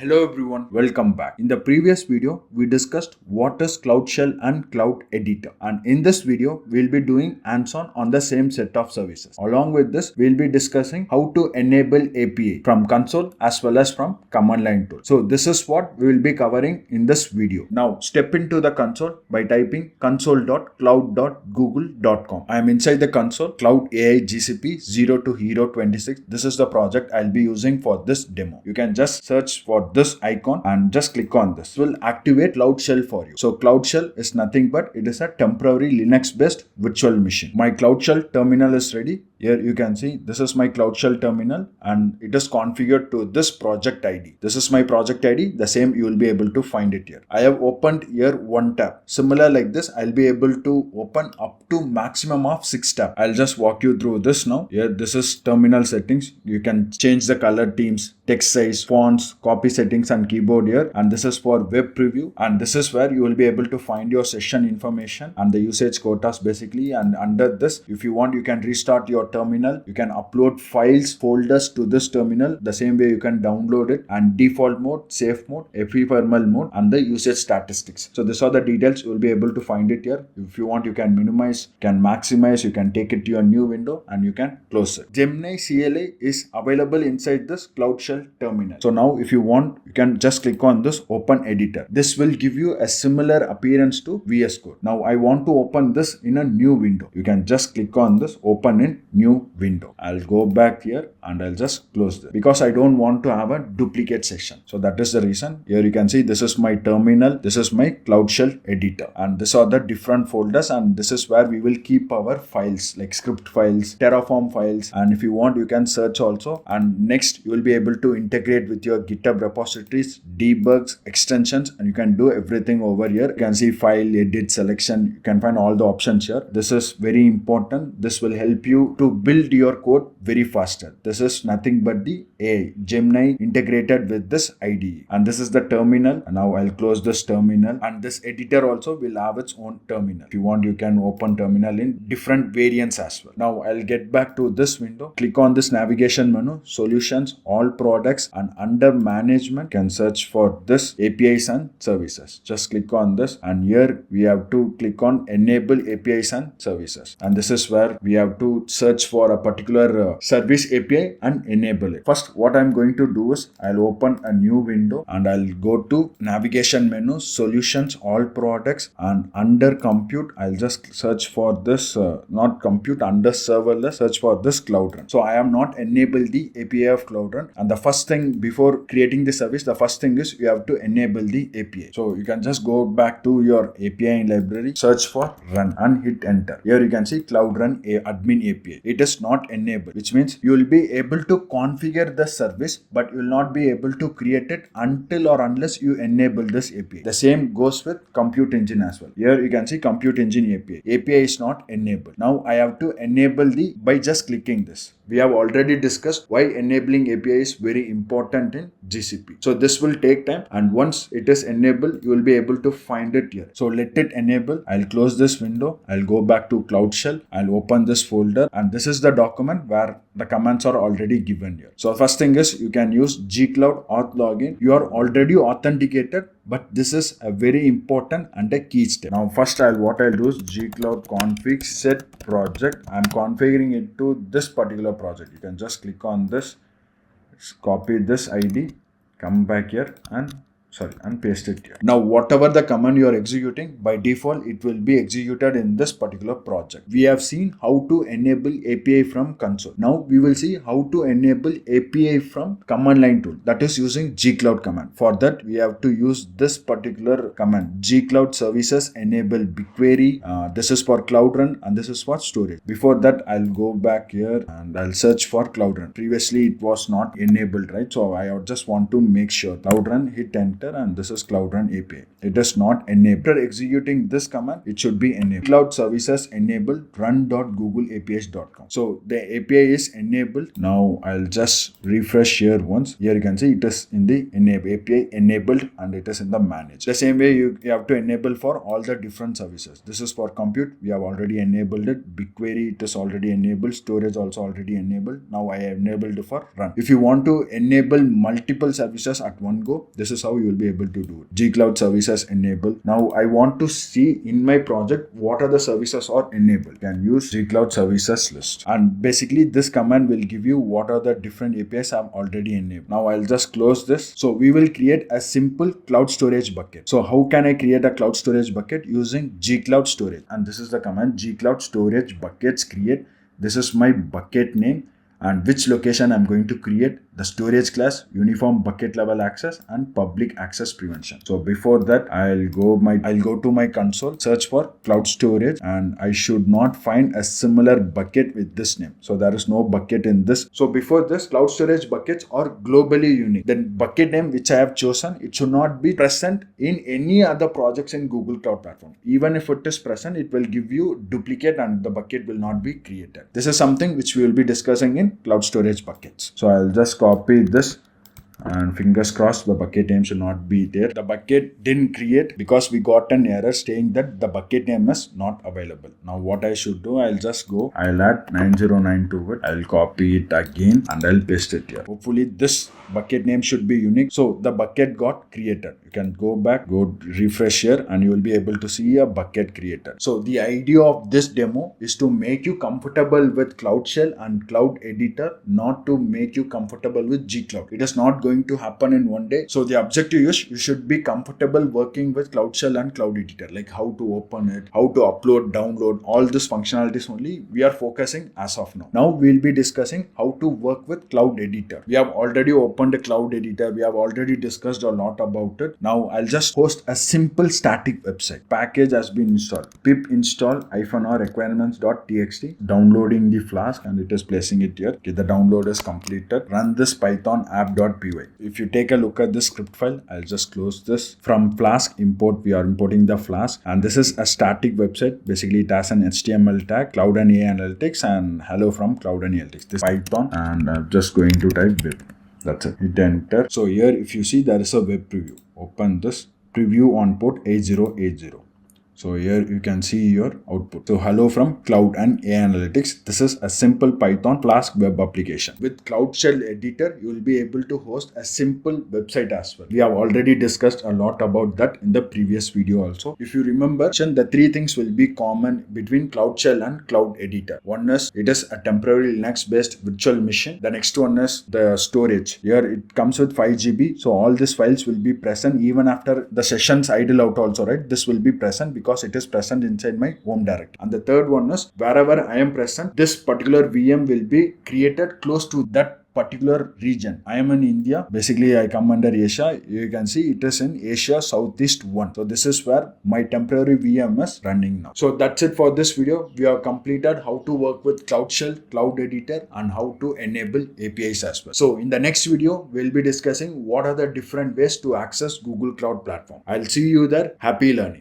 Hello everyone, welcome back. In the previous video, we discussed what is Cloud Shell and Cloud Editor. And in this video, we'll be doing hands-on on the same set of services. Along with this, we'll be discussing how to enable API from console as well as from command line tool. So this is what we will be covering in this video. Now, step into the console by typing console.cloud.google.com. I am inside the console, Cloud AI GCP 0 to Hero 26. This is the project I'll be using for this demo. You can just search for this icon and just click on this. It will activate Cloud Shell for you. So Cloud Shell is nothing but it is a temporary Linux based virtual machine. My Cloud Shell terminal is ready. Here you can see this is my Cloud Shell terminal and it is configured to this project ID. This is my project ID. The same you will be able to find it here. I have opened here one tab. Similar like this, I'll be able to open up to maximum of 6 tabs. I'll just walk you through this now. Here this is terminal settings. You can change the color themes, text size, fonts, copy settings and keyboard here. And this is for web preview. And this is where you will be able to find your session information and the usage quotas basically. And under this, if you want, you can restart your terminal. You can upload files, folders to this terminal. The same way you can download it, and default mode, safe mode, ephemeral mode, and the usage statistics. So these are the details. You will be able to find it here. If you want, you can minimize, can maximize, you can take it to your new window and you can close it. Gemini CLI is available inside this Cloud Shell terminal. So now if you want, you can just click on this open editor. This will give you a similar appearance to VS Code. Now I want to open this in a new window. You can just click on this open in new window. I'll go back here and I'll just close this because I don't want to have a duplicate section. So that is the reason. Here you can see this is my terminal. This is my Cloud Shell editor and these are the different folders, and this is where we will keep our files like script files, Terraform files, and if you want you can search also. And next you will be able to integrate with your GitHub repositories, debugs, extensions, and you can do everything over here. You can see file, edit, selection. You can find all the options here. This is very important. This will help you to build your code very faster. This is nothing but the AI Gemini integrated with this IDE, and this is the terminal. And now I'll close this terminal, and this editor also will have its own terminal. If you want, you can open terminal in different variants as well. Now I'll get back to this window. Click on this navigation menu, solutions, all products, and under management can search for this APIs and services. Just click on this, and here we have to click on enable APIs and services, and this is where we have to search for a particular service API and enable it. First, what I'm going to do is I'll open a new window and I'll go to navigation menu, solutions, all products, and under compute I'll just search for this not compute, under serverless, search for this Cloud Run. So I have not enabled the API of Cloud Run, and the first thing before creating the service, the first thing is you have to enable the API. So you can just go back to your API library, search for run and hit enter. Here you can see Cloud Run admin API. It is not enabled, which means you will be able to configure the service, but you will not be able to create it until or unless you enable this API. The same goes with Compute Engine as well. Here you can see Compute Engine API. API is not enabled. Now I have to enable the by just clicking this. We have already discussed why enabling API is very important in GCP. So this will take time, and once it is enabled, you will be able to find it here. So let it enable. I'll close this window. I'll go back to Cloud Shell. I'll open this folder, and this is the document where the commands are already given here. So first thing is you can use gcloud auth login. You are already authenticated, but this is a very important and a key step. Now first what I'll do is gcloud config set project. I'm configuring it to this particular project. You can just click on this, copy this ID, come back here and paste it here. Now whatever the command you are executing, by default it will be executed in this particular project. We have seen how to enable API from console. Now we will see how to enable API from command line tool, that is using gcloud command. For that we have to use this particular command, gcloud services enable BigQuery. This is for Cloud Run and this is for storage. Before that I'll go back here and I'll search for Cloud Run. Previously it was not enabled, right? So I just want to make sure. Cloud Run, hit enter. enter, and this is Cloud Run API. It is not enabled. After executing this command, it should be enabled. Cloud services enabled run.googleapis.com. So the API is enabled. Now I'll just refresh here once. Here you can see it is in the enable API enabled, and it is in the manage. The same way you have to enable for all the different services. This is for compute. We have already enabled it. BigQuery, it is already enabled. Storage also already enabled. Now I have enabled for run. If you want to enable multiple services at one go, this is how you will be able to do it. G-Cloud services enabled. Now I want to see in my project what are the services are enabled. You can use G-Cloud services list. And basically this command will give you what are the different APIs I've already enabled. Now I'll just close this. So we will create a simple cloud storage bucket. So how can I create a cloud storage bucket? Using G-Cloud storage. And this is the command G-Cloud storage buckets create. This is my bucket name and which location I'm going to create, the storage class, uniform bucket level access, and public access prevention. So before that, I'll go to my console, search for cloud storage, and I should not find a similar bucket with this name. So there is no bucket in this. So before this, cloud storage buckets are globally unique. The bucket name which I have chosen, it should not be present in any other projects in Google Cloud Platform. Even if it is present, it will give you duplicate and the bucket will not be created. This is something which we will be discussing in cloud storage buckets. So I'll just copy this, and fingers crossed the bucket name should not be there. The bucket didn't create because we got an error saying that the bucket name is not available. Now what I should do, I'll add 909 to it. I'll copy it again and I'll paste it here. Hopefully this bucket name should be unique. So the bucket got created. You can go refresh here, and you will be able to see a bucket created. So the idea of this demo is to make you comfortable with Cloud Shell and Cloud Editor, not to make you comfortable with G-Cloud. It is not going to happen in one day. So the objective is you should be comfortable working with Cloud Shell and Cloud Editor, like how to open it, how to upload, download, all this functionalities only we are focusing as of now. Now we'll be discussing how to work with Cloud Editor. We have already opened a Cloud Editor. We have already discussed a lot about it. Now I'll just host a simple static website. Package has been installed. Pip install -r requirements.txt. Downloading the Flask, and it is placing it here. Okay, the download is completed. Run this Python app.py. If you take a look at this script file, I'll just close this. From Flask import, we are importing the Flask, and this is a static website. Basically, it has an HTML tag, Cloud and AI Analytics, and hello from Cloud and Analytics. This Python, and I'm just going to type web. That's it. Hit enter. So here, if you see, there is a web preview. Open this. Preview on port 8080. So here you can see your output. So hello from Cloud and AI Analytics. This is a simple Python Flask web application. With Cloud Shell Editor, you will be able to host a simple website as well. We have already discussed a lot about that in the previous video also. If you remember, the three things will be common between Cloud Shell and Cloud Editor. One is it is a temporary Linux based virtual machine. The next one is the storage. Here it comes with 5 GB. So all these files will be present even after the sessions idle out also, right? This will be present because it is present inside my home directory. And the third one is wherever I am present, this particular VM will be created close to that particular region. I am in India. Basically, I come under Asia. You can see it is in Asia Southeast 1. So this is where my temporary VM is running now. So that's it for this video. We have completed how to work with Cloud Shell, Cloud Editor, and how to enable APIs as well. So in the next video, we'll be discussing what are the different ways to access Google Cloud Platform. I'll see you there. Happy learning.